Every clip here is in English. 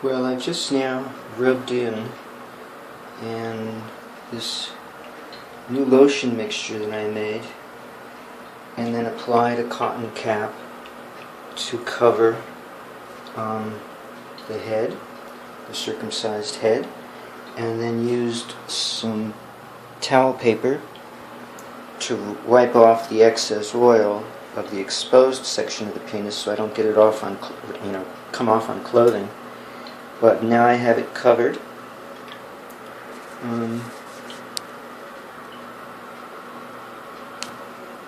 Well, I've just now rubbed in and this new lotion mixture that I made, and then applied a cotton cap to cover the head, the circumcised head, and then used some towel paper to wipe off the excess oil of the exposed section of the penis, so I don't get it off on, come off on clothing. But now I have it covered.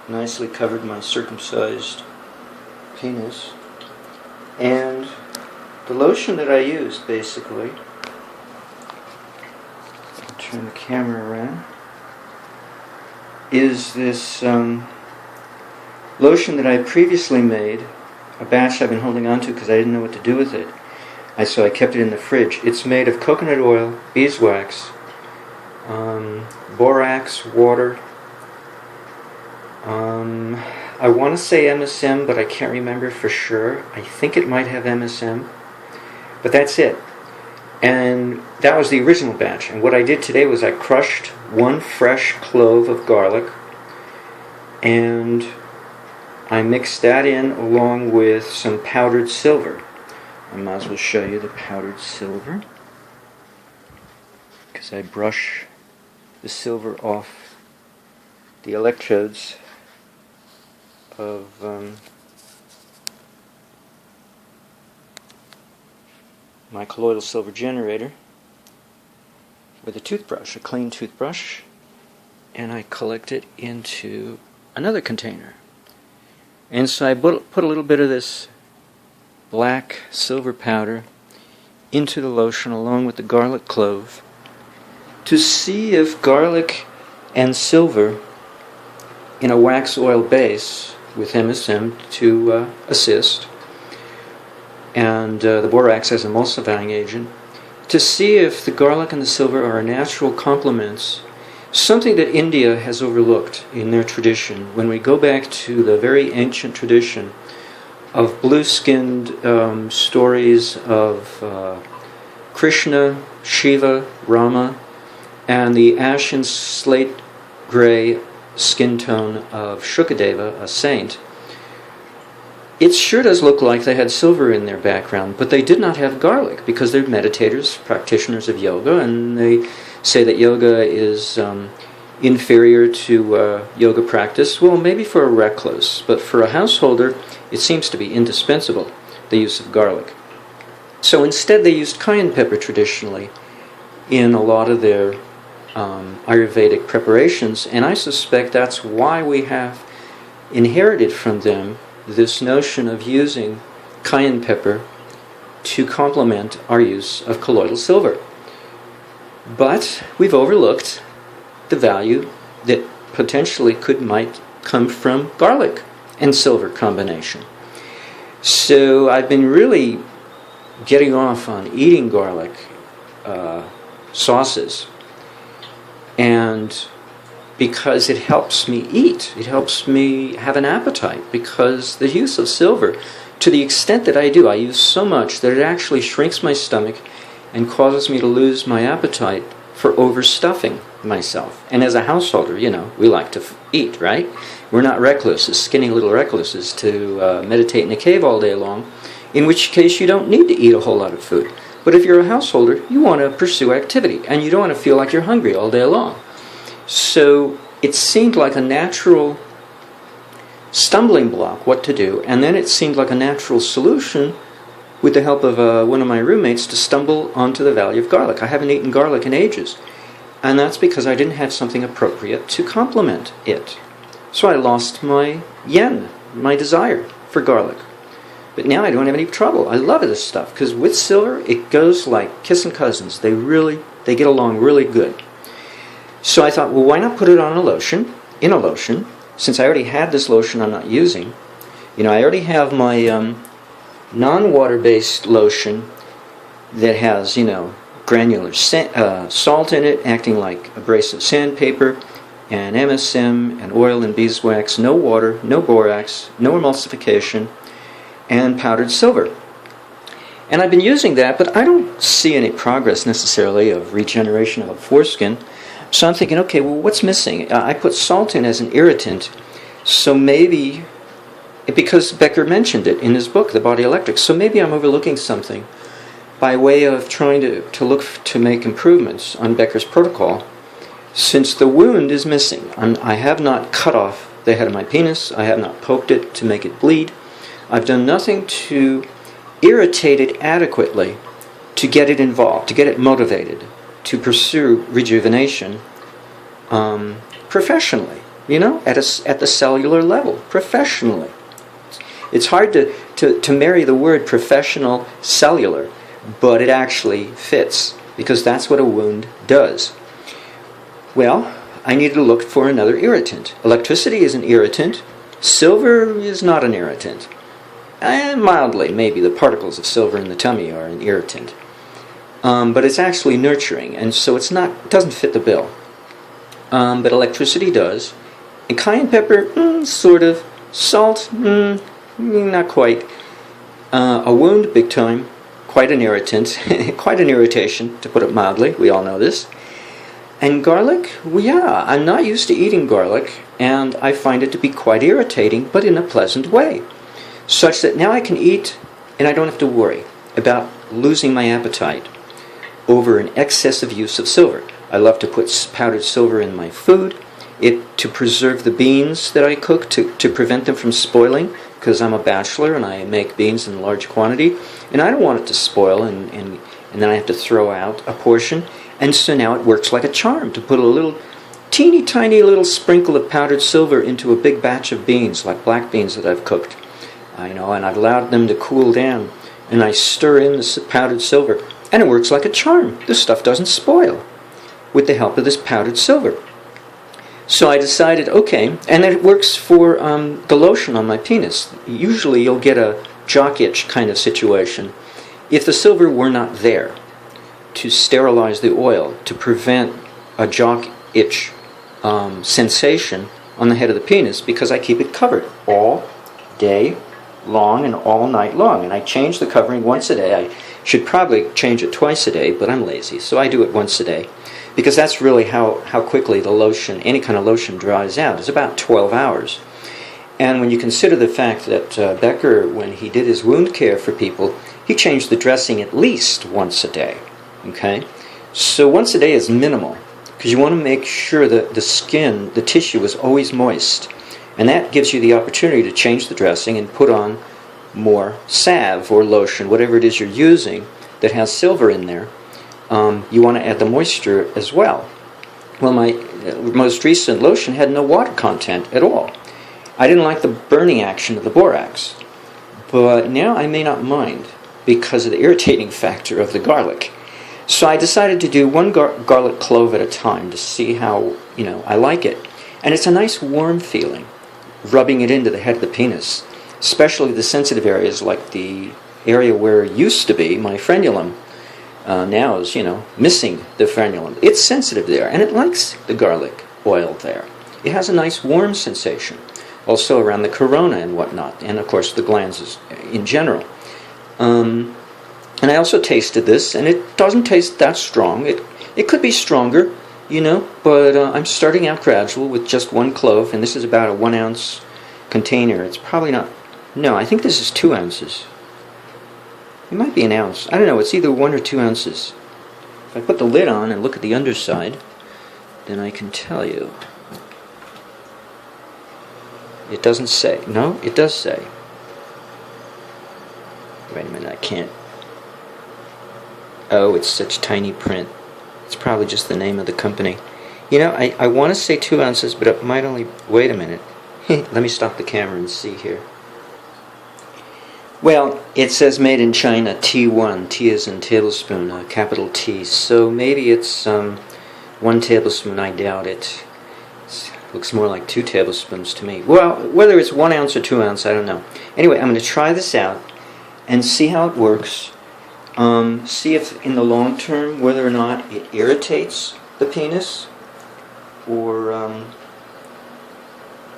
Nicely covered my circumcised penis. And the lotion that I used, basically, I'll turn the camera around, is this lotion that I previously made, a batch I've been holding on to because I didn't know what to do with it. So I kept it in the fridge. It's made of coconut oil, beeswax, borax, water. I want to say MSM, but I can't remember for sure. I think it might have MSM, but that's it. And that was the original batch. And what I did today was I crushed one fresh clove of garlic, and I mixed that in along with some powdered silver. I might as well show you the powdered silver, because I brush the silver off the electrodes of my colloidal silver generator with a toothbrush, a clean toothbrush, and I collect it into another container. And so I put a little bit of this black silver powder into the lotion along with the garlic clove to see if garlic and silver in a wax oil base with MSM to assist, and the borax as emulsifying agent, to see if the garlic and the silver are natural complements, something that India has overlooked in their tradition. When we go back to the very ancient tradition of blue-skinned stories of Krishna, Shiva, Rama, and the ashen slate-gray skin tone of Shukadeva, a saint, it sure does look like they had silver in their background, but they did not have garlic, because they're meditators, practitioners of yoga, and they say that yoga is inferior to yoga practice. Well, maybe for a recluse, but for a householder, it seems to be indispensable, the use of garlic. So instead they used cayenne pepper traditionally in a lot of their Ayurvedic preparations, and I suspect that's why we have inherited from them this notion of using cayenne pepper to complement our use of colloidal silver. But we've overlooked the value that potentially might come from garlic and silver combination. So I've been really getting off on eating garlic sauces, and because it helps me eat, it helps me have an appetite, because the use of silver, to the extent that I do, I use so much that it actually shrinks my stomach and causes me to lose my appetite for overstuffing myself. And as a householder, we like to eat, right? We're not recluses, skinny little recluses to meditate in a cave all day long, in which case you don't need to eat a whole lot of food. But if you're a householder, you want to pursue activity, and you don't want to feel like you're hungry all day long. So it seemed like a natural stumbling block what to do, and then it seemed like a natural solution with the help of one of my roommates to stumble onto the value of garlic. I haven't eaten garlic in ages, and that's because I didn't have something appropriate to complement it. So I lost my yen, my desire for garlic. But now I don't have any trouble. I love this stuff, because with silver, it goes like kissing cousins. They get along really good. So I thought, well, why not put it on a lotion, since I already had this lotion I'm not using. I already have my non-water-based lotion that has, granular salt in it, acting like abrasive sandpaper, and MSM, and oil and beeswax, no water, no borax, no emulsification, and powdered silver. And I've been using that, but I don't see any progress necessarily of regeneration of foreskin. So I'm thinking, okay, well, what's missing? I put salt in as an irritant, so maybe, because Becker mentioned it in his book, The Body Electric, so maybe I'm overlooking something by way of trying to look to make improvements on Becker's protocol, since the wound is missing. I have not cut off the head of my penis. I have not poked it to make it bleed. I've done nothing to irritate it adequately to get it involved, to get it motivated, to pursue rejuvenation professionally, at the cellular level, professionally. It's hard to marry the word professional cellular, but it actually fits, because that's what a wound does. Well, I needed to look for another irritant. Electricity is an irritant. Silver is not an irritant. And mildly, maybe the particles of silver in the tummy are an irritant. But it's actually nurturing, and so it doesn't fit the bill. But electricity does. And cayenne pepper, sort of. Salt, not quite. A wound, big time. Quite an irritant. Quite an irritation, to put it mildly. We all know this. And garlic? Well, yeah, I'm not used to eating garlic, and I find it to be quite irritating, but in a pleasant way. Such that now I can eat, and I don't have to worry about losing my appetite over an excessive use of silver. I love to put powdered silver in my food, to preserve the beans that I cook, to prevent them from spoiling, because I'm a bachelor and I make beans in large quantity, and I don't want it to spoil, and then I have to throw out a portion. And so now it works like a charm to put a little teeny tiny little sprinkle of powdered silver into a big batch of beans, like black beans that I've cooked. And I've allowed them to cool down, and I stir in the powdered silver, and it works like a charm. This stuff doesn't spoil with the help of this powdered silver. So I decided, okay, and it works for the lotion on my penis. Usually you'll get a jock itch kind of situation if the silver were not there to sterilize the oil, to prevent a jock itch sensation on the head of the penis, because I keep it covered all day long and all night long. And I change the covering once a day. I should probably change it twice a day, but I'm lazy, so I do it once a day, because that's really how quickly the lotion, any kind of lotion, dries out. It's about 12 hours. And when you consider the fact that Becker, when he did his wound care for people, he changed the dressing at least once a day. Okay? So once a day is minimal, because you want to make sure that the skin, the tissue, is always moist. And that gives you the opportunity to change the dressing and put on more salve or lotion, whatever it is you're using that has silver in there. You want to add the moisture as well. Well, my most recent lotion had no water content at all. I didn't like the burning action of the borax, but now I may not mind because of the irritating factor of the garlic. So I decided to do one garlic clove at a time to see how, I like it. And it's a nice warm feeling, rubbing it into the head of the penis, especially the sensitive areas, like the area where it used to be my frenulum. Now is, missing the frenulum. It's sensitive there, and it likes the garlic oil there. It has a nice warm sensation, also around the corona and whatnot, and of course the glands in general. And I also tasted this, and it doesn't taste that strong. It could be stronger, but I'm starting out gradual with just one clove, and this is about a 1 ounce container. It's probably not, no, I think this is 2 ounces. It might be an ounce. I don't know, it's either 1 or 2 ounces. If I put the lid on and look at the underside, then I can tell you. It doesn't say. No, it does say. Wait a minute, I can't. Oh, it's such tiny print. It's probably just the name of the company. I want to say 2 ounces, but it might only... Wait a minute. Let me stop the camera and see here. Well, it says made in China, T1. T is in tablespoon, capital T. So maybe it's 1 tablespoon. I doubt it. It looks more like 2 tablespoons to me. Well, whether it's 1 ounce or 2 ounce, I don't know. Anyway, I'm going to try this out and see how it works. See if in the long term whether or not it irritates the penis or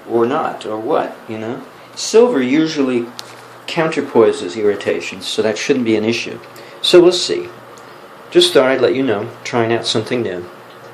not, or what, Silver usually counterpoises irritation, so that shouldn't be an issue. So we'll see. Just thought I'd let you know, trying out something new.